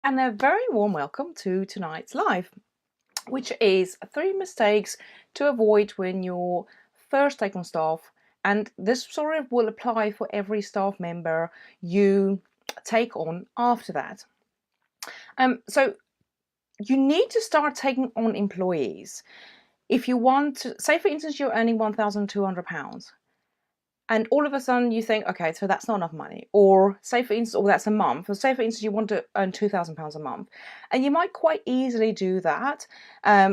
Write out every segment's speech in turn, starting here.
And a very warm welcome to tonight's live, which is 3 mistakes to avoid when you're first take on staff. And this sort of will apply for every staff member you take on after that. So you need to start taking on employees. If you want to, say for instance, you're earning £1,200. And all of a sudden you think, okay, so that's not enough money. Or say for instance, or that's a month. Or say for instance, you want to earn £2,000 a month. And you might quite easily do that,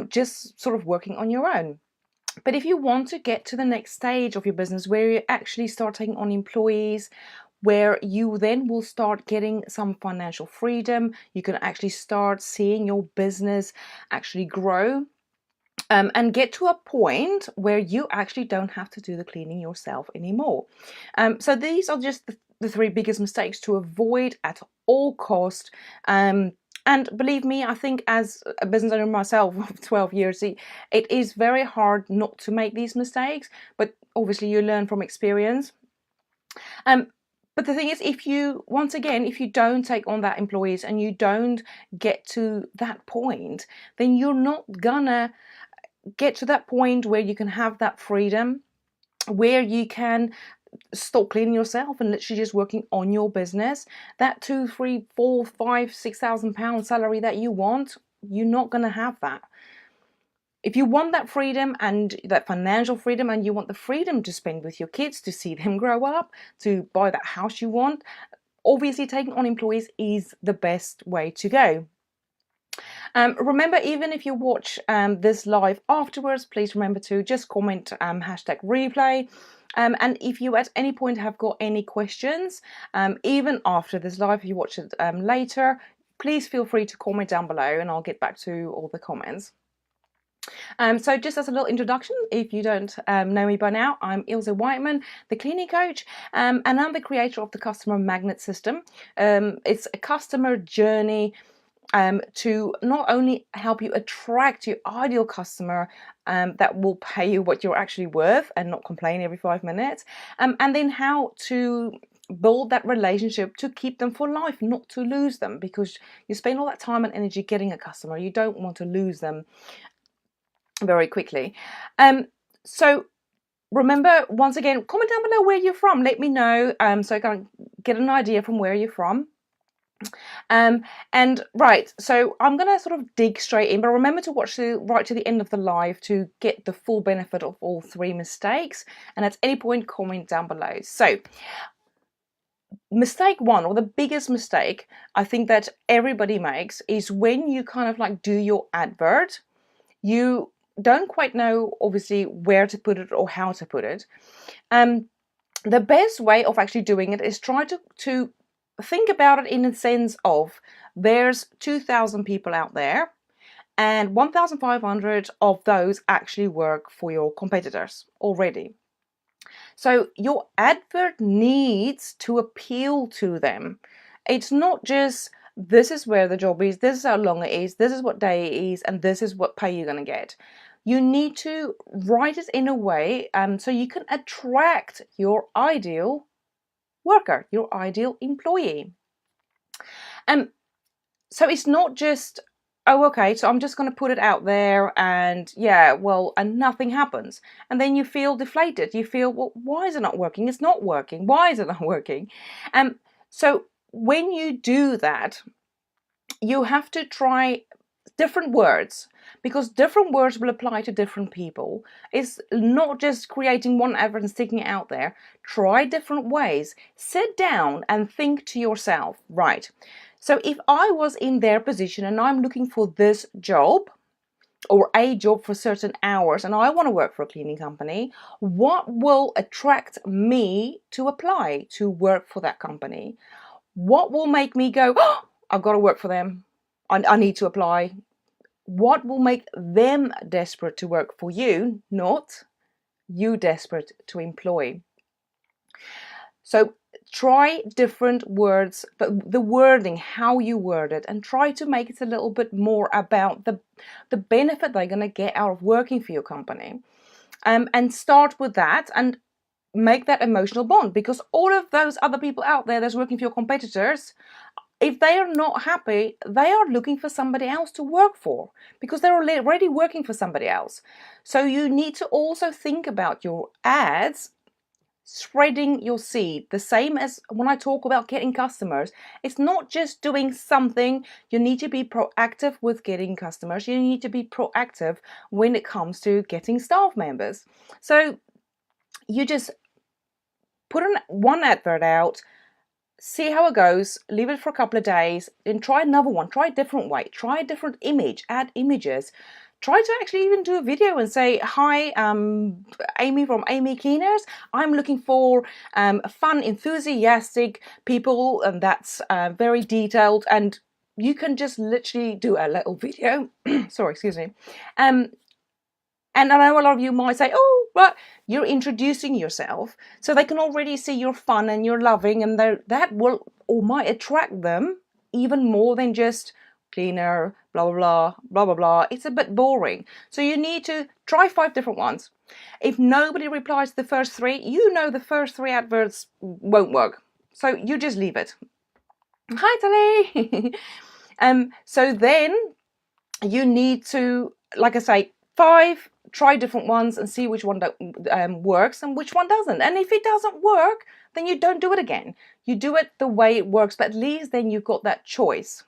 just sort of working on your own. But if you want to get to the next stage of your business where you actually start taking on employees, where you then will start getting some financial freedom, you can actually start seeing your business actually grow, and get to a point where you actually don't have to do the cleaning yourself anymore. So these are just the 3 biggest mistakes to avoid at all cost. And believe me, I think as a business owner myself of 12 years, it is very hard not to make these mistakes, but obviously you learn from experience. But the thing is, if you, once again, if you don't take on that employees and you don't get to that point, then you're not gonna get to that point where you can have that freedom, where you can stop cleaning yourself and literally just working on your business. That 2, 3, 4, 5, £6,000 salary that you want, you're not going to have that. If you want that freedom and that financial freedom, and you want the freedom to spend with your kids, to see them grow up, to buy that house you want, obviously taking on employees is the best way to go. Remember, even if you watch this live afterwards, please remember to just comment #replay. And if you at any point have got any questions, even after this live, if you watch it later, please feel free to comment down below and I'll get back to all the comments. So just as a little introduction, if you don't know me by now, I'm Ilse Whiteman, the cleaning coach, and I'm the creator of the customer magnet system. It's a customer journey to not only help you attract your ideal customer that will pay you what you're actually worth and not complain every 5 minutes, and then how to build that relationship to keep them for life, not to lose them, because you spend all that time and energy getting a customer. You don't want to lose them very quickly. So remember, once again, comment down below where you're from. Let me know so I can get an idea from where you're from. And right, so I'm gonna sort of dig straight in, but remember to watch right to the end of the live to get the full benefit of all 3 mistakes, and at any point comment down below. So mistake 1, or the biggest mistake I think that everybody makes, is when you kind of like do your advert, you don't quite know obviously where to put it or how to put it. The best way of actually doing it is try to think about it in the sense of, there's 2,000 people out there and 1,500 of those actually work for your competitors already. So your advert needs to appeal to them. It's not just, this is where the job is, this is how long it is, this is what day it is, and this is what pay you're going to get. You need to write it in a way so you can attract your ideal worker, your ideal employee. So it's not just, oh, okay, so I'm just going to put it out there and yeah, well, and nothing happens. And then you feel deflated. You feel, well, why is it not working? It's not working. Why is it not working? So when you do that, you have to try different words, because different words will apply to different people. It's not just creating one advert and sticking it out there. Try different ways. Sit down and think to yourself, right, so if I was in their position and I'm looking for this job, or a job for certain hours, and I want to work for a cleaning company, what will attract me to apply to work for that company? What will make me go, oh, I've got to work for them, I need to apply? What will make them desperate to work for you, not you desperate to employ? So try different words, but the wording, how you word it, and try to make it a little bit more about the benefit they're going to get out of working for your company. And start with that and make that emotional bond, because all of those other people out there that's working for your competitors, If they are not happy, they are looking for somebody else to work for because they're already working for somebody else. So you need to also think about your ads, spreading your seed. The same as when I talk about getting customers, it's not just doing something. You need to be proactive with getting customers. You need to be proactive when it comes to getting staff members. So you just put one advert out, see how it goes, leave it for a couple of days, and try another one. Try a different way, try a different image, add images. Try to actually even do a video and say, hi, Amy from Amy Cleaners. I'm looking for fun, enthusiastic people, and that's very detailed. And you can just literally do a little video. Sorry, excuse me. And I know a lot of you might say, oh, but you're introducing yourself. So they can already see you're fun and you're loving, and that will or might attract them even more than just cleaner, blah, blah, blah, blah, blah, blah. It's a bit boring. So you need to try 5 different ones. If nobody replies to the first 3, you know the first 3 adverts won't work. So you just leave it. Hi, Tally. So then you need to, like I say, 5, try different ones and see which one works and which one doesn't. And if it doesn't work, then you don't do it again. You do it the way it works, but at least then you've got that choice.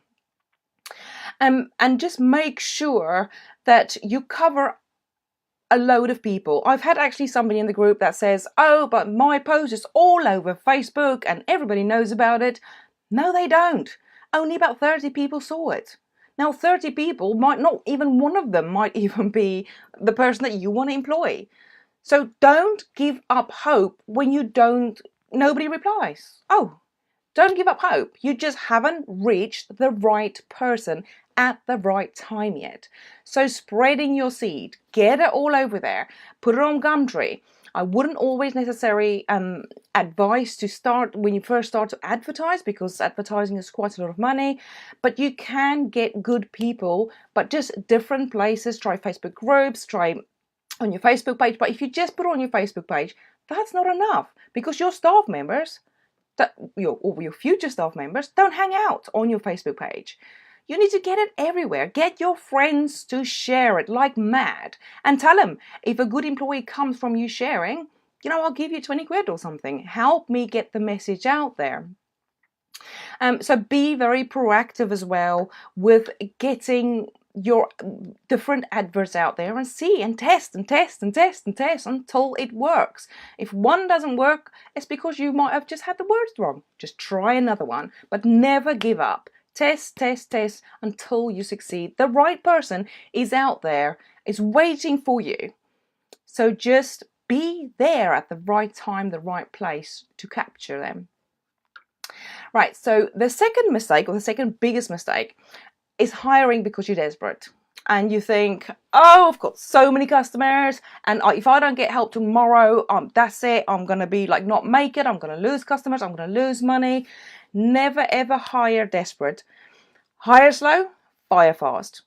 And just make sure that you cover a load of people. I've had actually somebody in the group that says, oh, but my post is all over Facebook and everybody knows about it. No, they don't. Only about 30 people saw it. Now, 30 people might not, even one of them might even be the person that you want to employ. So don't give up hope when nobody replies. Oh, don't give up hope. You just haven't reached the right person at the right time yet. So spreading your seed, get it all over there, put it on Gumtree. I wouldn't always necessarily advise to start when you first start to advertise, because advertising is quite a lot of money, but you can get good people, but just different places. Try Facebook groups, try on your Facebook page. But if you just put it on your Facebook page, that's not enough, because your staff members, your future staff members, don't hang out on your Facebook page. You need to get it everywhere. Get your friends to share it like mad and tell them, if a good employee comes from you sharing, I'll give you 20 quid or something. Help me get the message out there. So be very proactive as well with getting your different adverts out there and see and test and test and test and test until it works. If one doesn't work, it's because you might have just had the words wrong. Just try another one, but never give up. Test, test, test until you succeed. The right person is out there, is waiting for you. So just be there at the right time, the right place to capture them. Right, so the second mistake, or the second biggest mistake, is hiring because you're desperate. And you think, oh, I've got so many customers, and if I don't get help tomorrow, that's it. I'm going to be like not make it. I'm going to lose customers. I'm going to lose money. Never ever hire desperate. Hire slow, fire fast.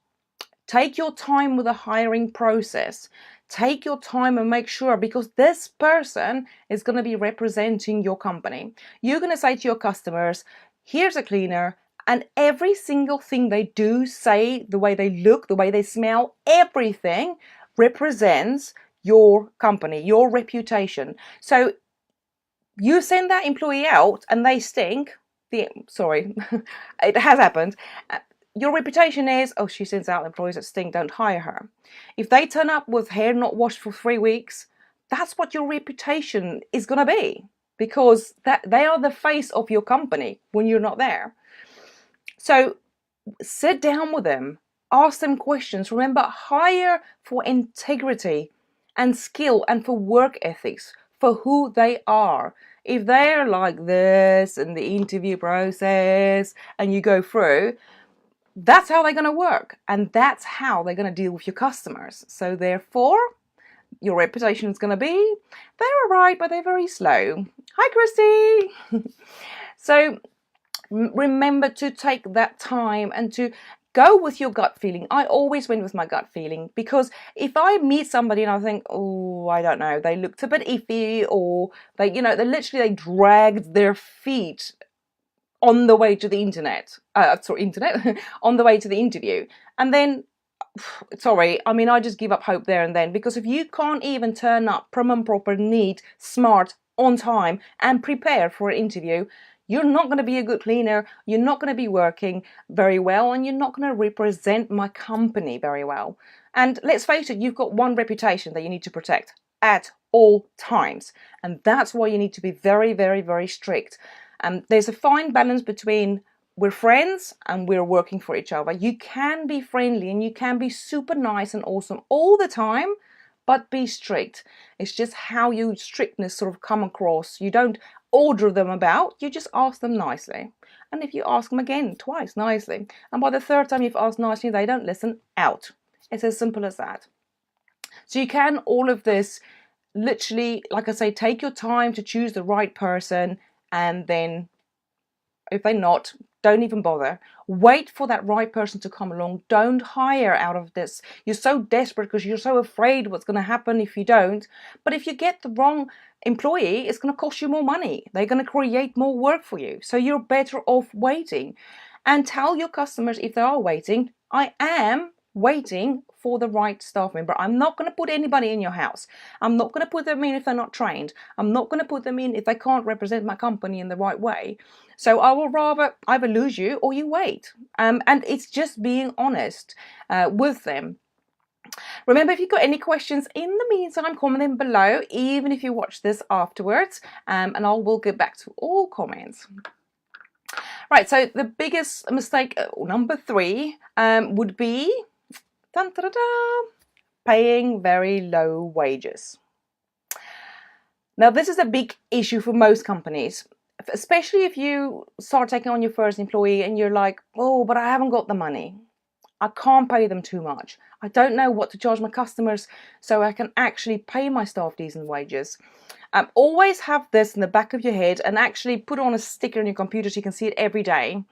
Take your time with the hiring process. Take your time and make sure, because this person is going to be representing your company. You're going to say to your customers, here's a cleaner, and every single thing they do, say, the way they look, the way they smell, everything represents your company, your reputation. So you send that employee out and they stink. Sorry, it has happened. Your reputation is, oh, she sends out employees that stink, don't hire her. If they turn up with hair not washed for 3 weeks, that's what your reputation is going to be, because they are the face of your company when you're not there. So sit down with them, ask them questions. Remember, hire for integrity and skill and for work ethics, for who they are. If they're like this in the interview process and you go through, that's how they're going to work, and that's how they're going to deal with your customers. So therefore, your reputation is going to be, they're all right, but they're very slow. Hi, Christy. So remember to take that time and to go with your gut feeling. I always went with my gut feeling, because if I meet somebody and I think, oh, I don't know, they looked a bit iffy, or they, they dragged their feet on the way to the internet, on the way to the interview. And then, sorry, I mean, I just give up hope there and then, because if you can't even turn up prim and proper, neat, smart, on time, and prepared for an interview, you're not going to be a good cleaner, you're not going to be working very well, and you're not going to represent my company very well. And let's face it, you've got one reputation that you need to protect at all times. And that's why you need to be very, very, very strict. There's a fine balance between we're friends and we're working for each other. You can be friendly and you can be super nice and awesome all the time, but be strict. It's just how your strictness sort of come across. You don't order them about, you just ask them nicely. And if you ask them again twice nicely, and by the third time you've asked nicely, they don't listen, out. It's as simple as that. So you can all of this literally, like I say, take your time to choose the right person, and then if they're not, don't even bother. Wait for that right person to come along. Don't hire out of this. You're so desperate because you're so afraid what's going to happen if you don't. But if you get the wrong employee, it's going to cost you more money. They're going to create more work for you. So you're better off waiting. And tell your customers if they are waiting, I am waiting for the right staff member. I'm not going to put anybody in your house. I'm not going to put them in if they're not trained. I'm not going to put them in if they can't represent my company in the right way. So I will rather either lose you or you wait. And it's just being honest with them. Remember, if you've got any questions in the meantime, comment them below, even if you watch this afterwards, and I will get back to all comments. Right, so the biggest mistake, number 3, would be paying very low wages. Now, this is a big issue for most companies, especially if you start taking on your first employee and you're like, oh, but I haven't got the money. I can't pay them too much. I don't know what to charge my customers so I can actually pay my staff decent wages. Always have this in the back of your head, and actually put on a sticker on your computer so you can see it every day.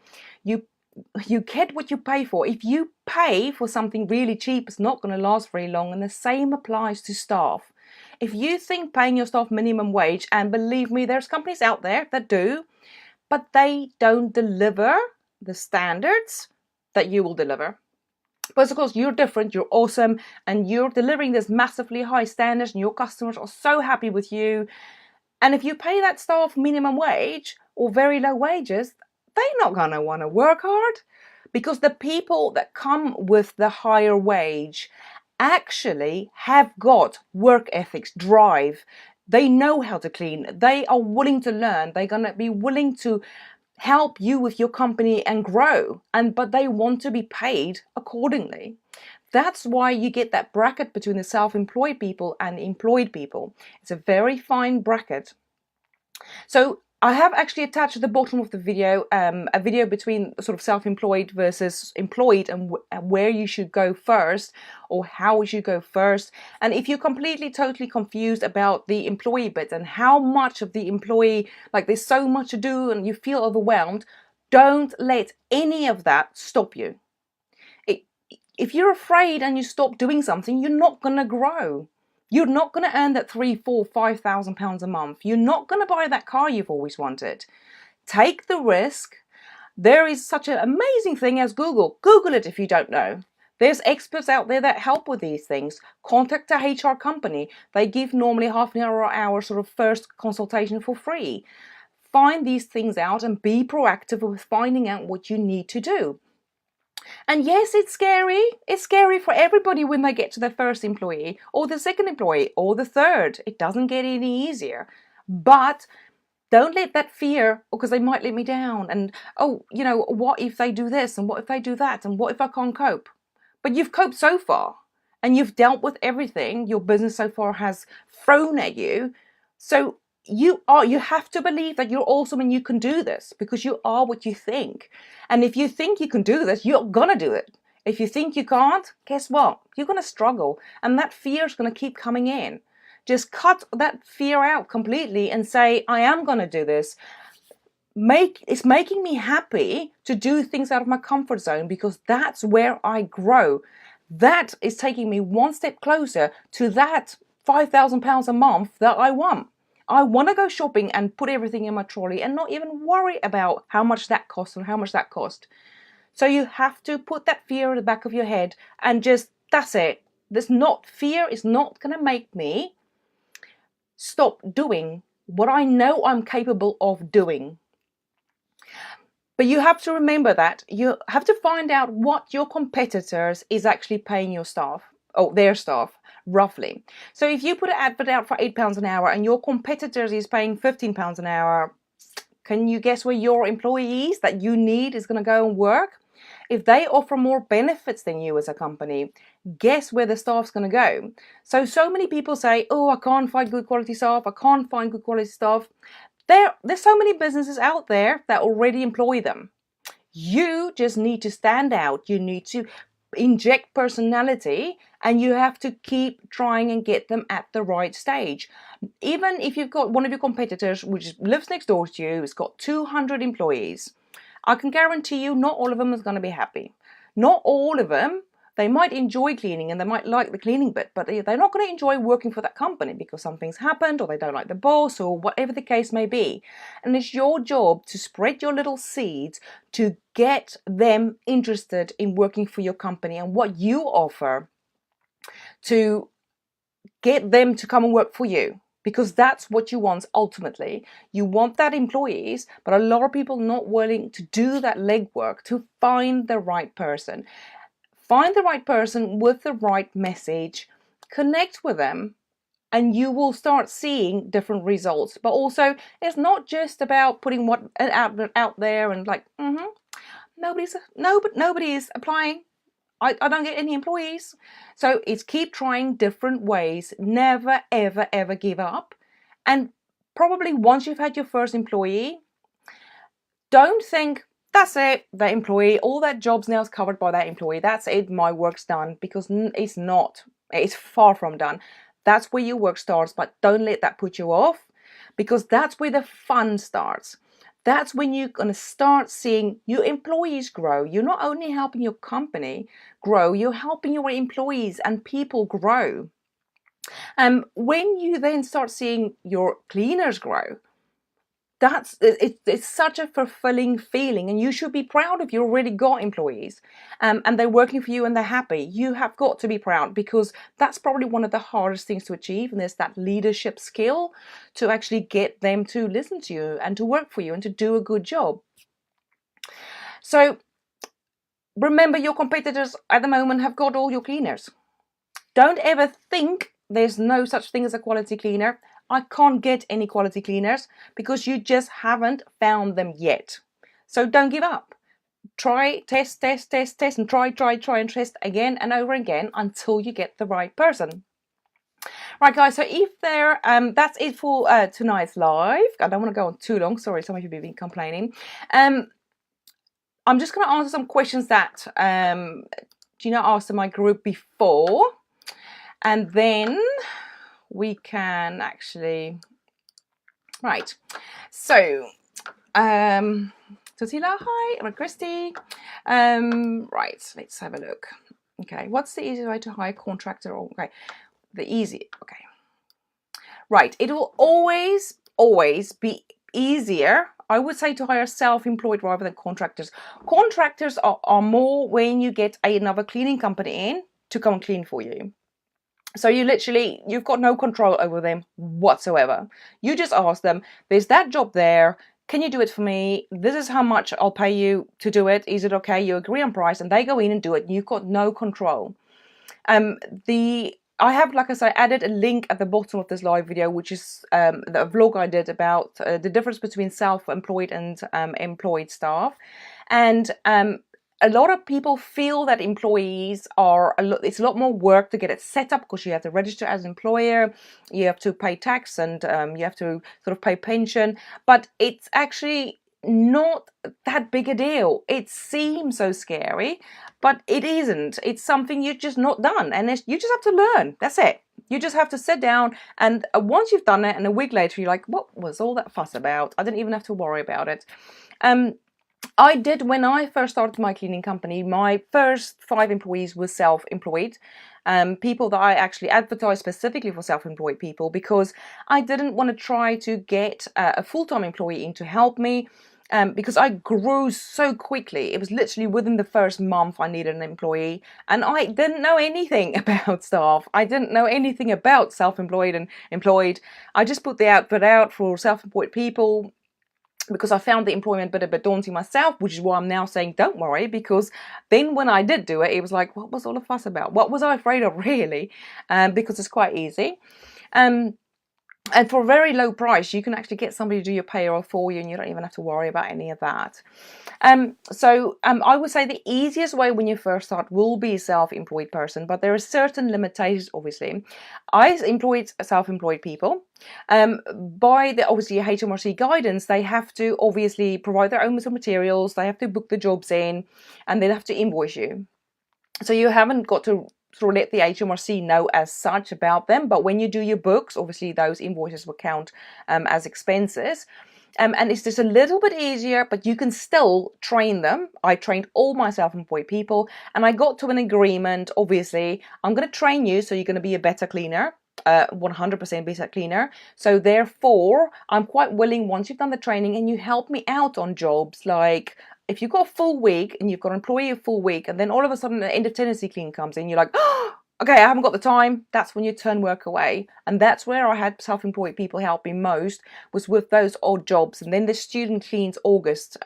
You get what you pay for. If you pay for something really cheap, it's not going to last very long, and the same applies to staff. If you think paying your staff minimum wage, and believe me, there's companies out there that do, but they don't deliver the standards that you will deliver. But of course, you're different, you're awesome, and you're delivering this massively high standards, and your customers are so happy with you. And if you pay that staff minimum wage or very low wages, they're not going to want to work hard, because the people that come with the higher wage actually have got work ethics, drive. They know how to clean. They are willing to learn. They're going to be willing to help you with your company and grow, but they want to be paid accordingly. That's why you get that bracket between the self-employed people and employed people. It's a very fine bracket. So I have actually attached at the bottom of the video a video between sort of self-employed versus employed, and where you should go first, or how you should go first. And if you're completely, totally confused about the employee bit and how much of the employee, like there's so much to do and you feel overwhelmed, don't let any of that stop you. If you're afraid and you stop doing something, you're not going to grow. You're not going to earn that £3,000, £4,000, £5,000 a month. You're not going to buy that car you've always wanted. Take the risk. There is such an amazing thing as Google. Google it if you don't know. There's experts out there that help with these things. Contact a HR company. They give normally half an hour or hour sort of first consultation for free. Find these things out and be proactive with finding out what you need to do. And yes, it's scary. It's scary for everybody when they get to their first employee or the second employee or the third. It doesn't get any easier. But don't let that fear, because they might let me down. And, oh, you know, what if they do this? And what if they do that? And what if I can't cope? But you've coped so far. And you've dealt with everything your business so far has thrown at you. So you have to believe that you're awesome and you can do this, because you are what you think. And if you think you can do this, you're gonna do it. If you think you can't, guess what? You're gonna struggle, and that fear is gonna keep coming in. Just cut that fear out completely and say, I am gonna do this. It's making me happy to do things out of my comfort zone, because that's where I grow. That is taking me one step closer to that £5,000 a month that I want. I want to go shopping and put everything in my trolley and not even worry about how much that costs and how much that cost. So you have to put that fear in the back of your head and just, that's it. Fear is not going to make me stop doing what I know I'm capable of doing. But you have to remember that you have to find out what your competitors is actually paying your staff, or their staff, roughly. So if you put an advert out for £8 an hour and your competitors is paying £15 an hour, can you guess where your employees that you need is going to go and work? If they offer more benefits than you as a company, guess where the staff's going to go? So many people say, oh, I can't find good quality staff. I can't find good quality staff. There's so many businesses out there that already employ them. You just need to stand out. You need to inject personality, and you have to keep trying and get them at the right stage. Even if you've got one of your competitors which lives next door to you, has got 200 employees, I can guarantee you not all of them is going to be happy. Not all of them. They might enjoy cleaning and they might like the cleaning bit, but they're not going to enjoy working for that company because something's happened or they don't like the boss or whatever the case may be. And it's your job to spread your little seeds to get them interested in working for your company and what you offer, to get them to come and work for you. Because that's what you want ultimately. You want that employees, but a lot of people not willing to do that legwork to find the right person. Find the right person with the right message, connect with them, and you will start seeing different results. But also, it's not just about putting an advert out there and like, nobody is applying. I don't get any employees. So it's keep trying different ways. Never, ever, ever give up. And probably once you've had your first employee, don't think, that's it, that employee, all that job's now is covered by that employee. That's it, my work's done. Because it's not. It's far from done. That's where your work starts, but don't let that put you off, because that's where the fun starts. That's when you're going to start seeing your employees grow. You're not only helping your company grow, you're helping your employees and people grow. When you then start seeing your cleaners grow, it's such a fulfilling feeling, and you should be proud if you already got employees and they're working for you and they're happy. You have got to be proud, because that's probably one of the hardest things to achieve, and there's that leadership skill to actually get them to listen to you and to work for you and to do a good job. So remember, your competitors at the moment have got all your cleaners. Don't ever think there's no such thing as a quality cleaner. I can't get any quality cleaners, because you just haven't found them yet. So don't give up. Try, test, and try and test again and over again until you get the right person. Right, guys, so if that's it for tonight's live. I don't want to go on too long. Sorry, some of you have been complaining. I'm just going to answer some questions that Gina asked in my group before. And then we can actually, right, so Totila, hi, and Christy, right, let's have a look. Okay, what's the easiest way to hire a contractor? Okay, okay, right, it will always be easier, I would say, to hire self-employed rather than contractors. Contractors are more when you get another cleaning company in to come and clean for you. So you've got no control over them whatsoever. You just ask them, there's that job there, can you do it for me? This is how much I'll pay you to do it. Is it okay? You agree on price, and they go in and do it. You've got no control. I have, like I say, added a link at the bottom of this live video, which is the vlog I did about the difference between self-employed and employed staff. And a lot of people feel that employees it's a lot more work to get it set up, because you have to register as an employer, you have to pay tax, and you have to sort of pay pension. But it's actually not that big a deal. It seems so scary, but it isn't. It's something you've just not done, and you just have to learn. That's it. You just have to sit down, and once you've done it, and a week later you're like, what was all that fuss about? I didn't even have to worry about it. I did, when I first started my cleaning company, my first 5 employees were self-employed. People that I actually advertised specifically for self-employed people, because I didn't want to try to get a full-time employee in to help me. Because I grew so quickly. It was literally within the first month I needed an employee, and I didn't know anything about staff. I didn't know anything about self-employed and employed. I just put the advert out for self-employed people, because I found the employment bit a bit daunting myself, which is why I'm now saying don't worry, because then when I did do it, it was like, what was all the fuss about? What was I afraid of, really? Because it's quite easy. And for a very low price, you can actually get somebody to do your payroll for you, and you don't even have to worry about any of that. I would say the easiest way when you first start will be a self-employed person, but there are certain limitations, obviously. I employed self-employed people. By the obviously HMRC guidance, they have to obviously provide their own materials, they have to book the jobs in, and they have to invoice you. So you haven't got to sort of let the HMRC know as such about them, but when you do your books, obviously those invoices will count as expenses. And it's just a little bit easier, but you can still train them. I trained all my self-employed people, and I got to an agreement. Obviously, I'm going to train you, so you're going to be a better cleaner. 100% better cleaner. So therefore, I'm quite willing, once you've done the training and you help me out on jobs, like if you've got a full week and you've got an employee a full week, and then all of a sudden the end of tenancy clean comes in, you're like, oh, okay, I haven't got the time. That's when you turn work away. And that's where I had self-employed people help me most, was with those odd jobs. And then the student cleans August,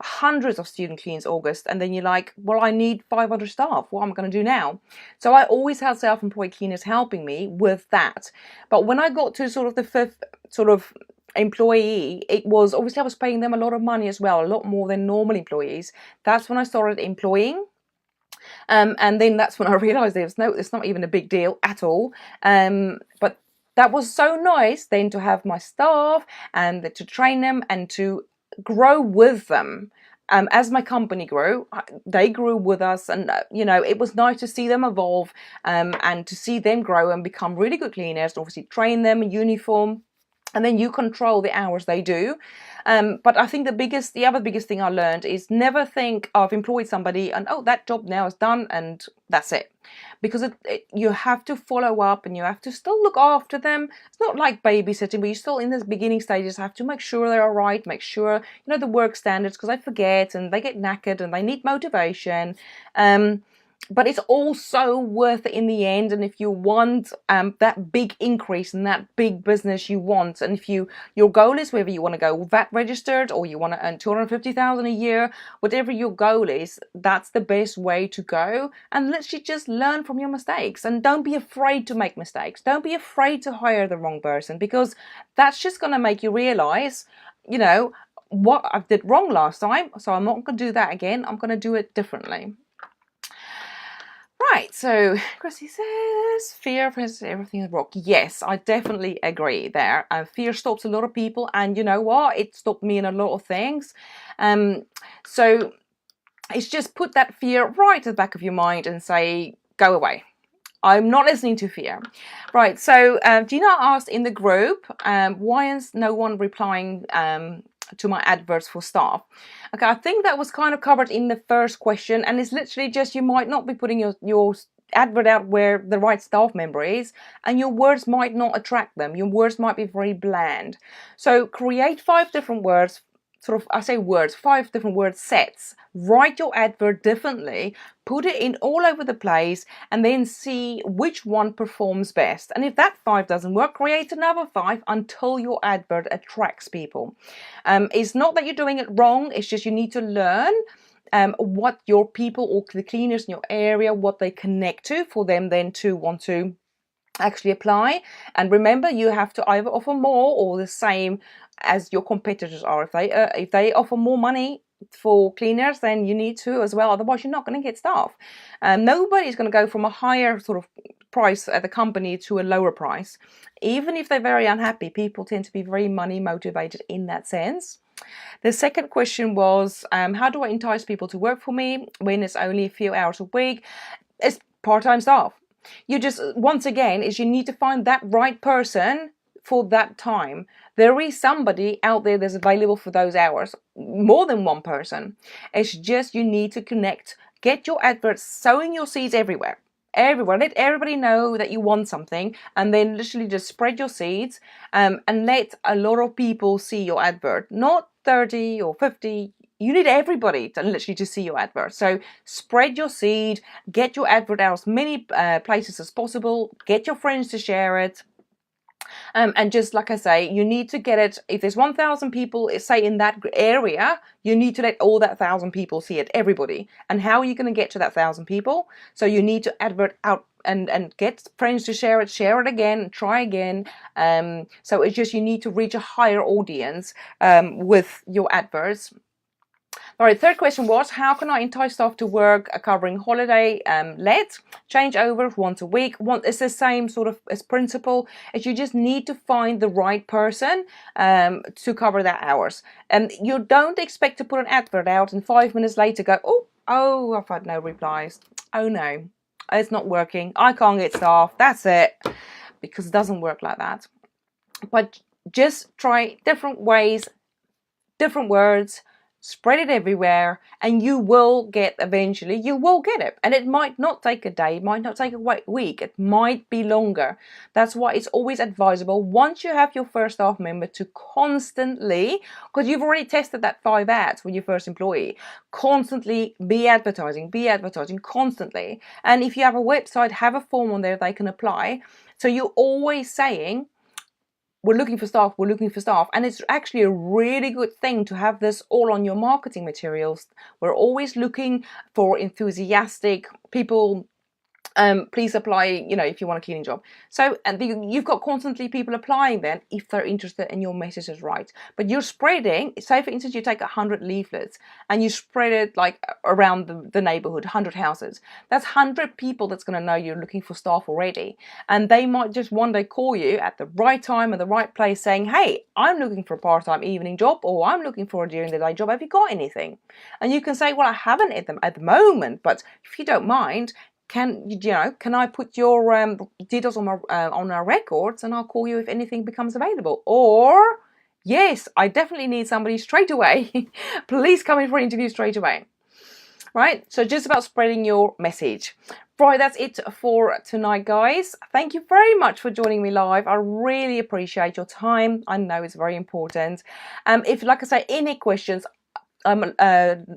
hundreds of student cleans August. And then you're like, well, I need 500 staff. What am I going to do now? So I always had self-employed cleaners helping me with that. But when I got to sort of the fifth sort of employee, it was obviously I was paying them a lot of money as well, a lot more than normal employees. That's when I started employing. And then that's when I realised it's not even a big deal at all. But that was so nice then to have my staff and to train them and to grow with them. As my company grew, they grew with us, and it was nice to see them evolve, and to see them grow and become really good cleaners. Obviously, train them in uniform, and then you control the hours they do. But I think the other biggest thing I learned is never think I've employed somebody and, oh, that job now is done and that's it. Because you have to follow up, and you have to still look after them. It's not like babysitting, but you still in the beginning stages have to make sure they're all right, make sure, the work standards, because they forget and they get knackered and they need motivation. But it's also worth it in the end. And if you want that big increase in that big business you want, and if your goal is whether you want to go VAT registered or you want to earn 250,000 a year, whatever your goal is, that's the best way to go. And literally just learn from your mistakes, and don't be afraid to make mistakes. Don't be afraid to hire the wrong person, because that's just going to make you realize, what I did wrong last time. So I'm not going to do that again. I'm going to do it differently. Right, so Chrissy says, fear is everything is rock. Yes, I definitely agree there. Fear stops a lot of people, and you know what? It stopped me in a lot of things. So it's just put that fear right at the back of your mind and say, go away. I'm not listening to fear. Right, so Gina asked in the group, why is no one replying to my adverts for staff? Okay, I think that was kind of covered in the first question, and it's literally just you might not be putting your advert out where the right staff member is, and your words might not attract them. Your words might be very bland. So create 5 different words, I say words, 5 different word sets. Write your advert differently, put it in all over the place, and then see which one performs best. And if that 5 doesn't work, create another 5 until your advert attracts people. It's not that you're doing it wrong, it's just you need to learn what your people or the cleaners in your area, what they connect to, for them then to want to actually apply. And remember, you have to either offer more or the same as your competitors are. If they offer more money for cleaners, then you need to as well, otherwise you're not going to get staff. Nobody's going to go from a higher sort of price at the company to a lower price. Even if they're very unhappy, people tend to be very money motivated in that sense. The second question was, how do I entice people to work for me when it's only a few hours a week? It's part-time staff. You just, once again, is you need to find that right person for that time. There is somebody out there that's available for those hours, more than one person. It's just you need to connect, get your adverts, sowing your seeds everywhere. Everywhere, let everybody know that you want something, and then literally just spread your seeds, and let a lot of people see your advert, not 30 or 50. You need everybody to literally to see your advert. So spread your seed, get your advert out as many places as possible, get your friends to share it. And just like I say, you need to get it. If there's 1,000 people, say in that area, you need to let all that 1,000 people see it, everybody. And how are you going to get to that 1,000 people? So you need to advert out and get friends to share it again, try again. So it's just you need to reach a higher audience with your adverts. All right, third question was, how can I entice staff to work covering holiday change over once a week? It's the same sort of as principle, as you just need to find the right person to cover their hours. And you don't expect to put an advert out and 5 minutes later go, oh, I've had no replies. Oh no, it's not working. I can't get staff. That's it. Because it doesn't work like that. But just try different ways, different words, spread it everywhere, and you will get, eventually you will get it. And it might not take a day, it might not take a week, it might be longer. That's why it's always advisable, once you have your first staff member, to constantly, because you've already tested that 5 ads with your first employee, constantly be advertising constantly. And if you have a website, have a form on there they can apply. So you're always saying, we're looking for staff, and it's actually a really good thing to have this all on your marketing materials. We're always looking for enthusiastic people. Please apply, if you want a cleaning job. So, and you've got constantly people applying then, if they're interested in your message is right. But you're spreading, say for instance, you take 100 leaflets and you spread it like around the neighborhood, 100 houses. That's 100 people that's going to know you're looking for staff already. And they might just one day call you at the right time and the right place saying, hey, I'm looking for a part-time evening job, or I'm looking for a during the day job. Have you got anything? And you can say, well, I haven't at the moment, but if you don't mind, can I put your details on our records, and I'll call you if anything becomes available? Or, yes, I definitely need somebody straight away. Please come in for an interview straight away. Right, so just about spreading your message. Right, that's it for tonight, guys. Thank you very much for joining me live. I really appreciate your time. I know it's very important. If, like I say, any questions, I'm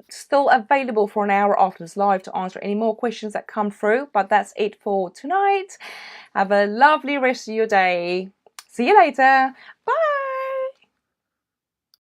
still available for an hour after this live to answer any more questions that come through. But that's it for tonight. Have a lovely rest of your day. See you later. Bye.